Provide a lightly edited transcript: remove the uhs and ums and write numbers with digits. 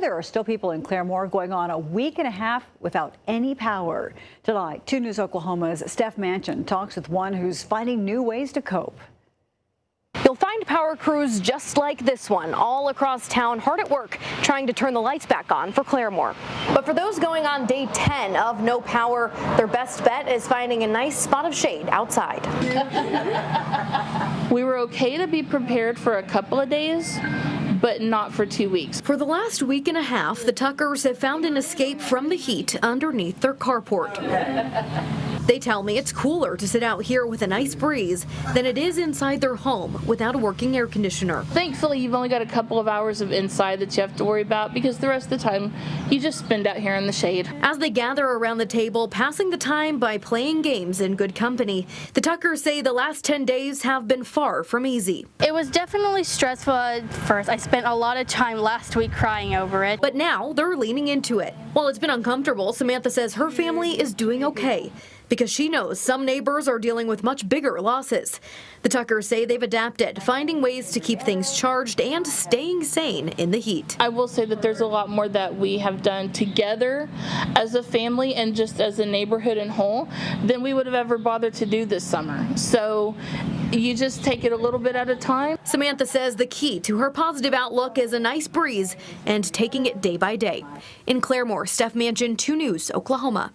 There are still people in Claremore going on a week and a half without any power. Tonight, 2 News Oklahoma's Stef Manchen talks with one who's finding new ways to cope. You'll find power crews just like this one all across town, hard at work trying to turn the lights back on for Claremore. But for those going on day 10 of no power, their best bet is finding a nice spot of shade outside. We were okay to be prepared for a couple of days, but not for 2 weeks. For the last week and a half, the Tuckers have found an escape from the heat underneath their carport. They tell me it's cooler to sit out here with a nice breeze than it is inside their home without a working air conditioner. Thankfully, you've only got a couple of hours of inside that you have to worry about because the rest of the time you just spend out here in the shade. As they gather around the table, passing the time by playing games in good company, the Tuckers say the last 10 days have been far from easy. It was definitely stressful at first. I spent a lot of time last week crying over it. But now they're leaning into it. While it's been uncomfortable, Samantha says her family is doing okay, because she knows some neighbors are dealing with much bigger losses. The Tuckers say they've adapted, finding ways to keep things charged and staying sane in the heat. I will say that there's a lot more that we have done together as a family and just as a neighborhood in whole than we would have ever bothered to do this summer. So you just take it a little bit at a time. Samantha says the key to her positive outlook is a nice breeze and taking it day by day. In Claremore, Stef Manchen, 2 News, Oklahoma.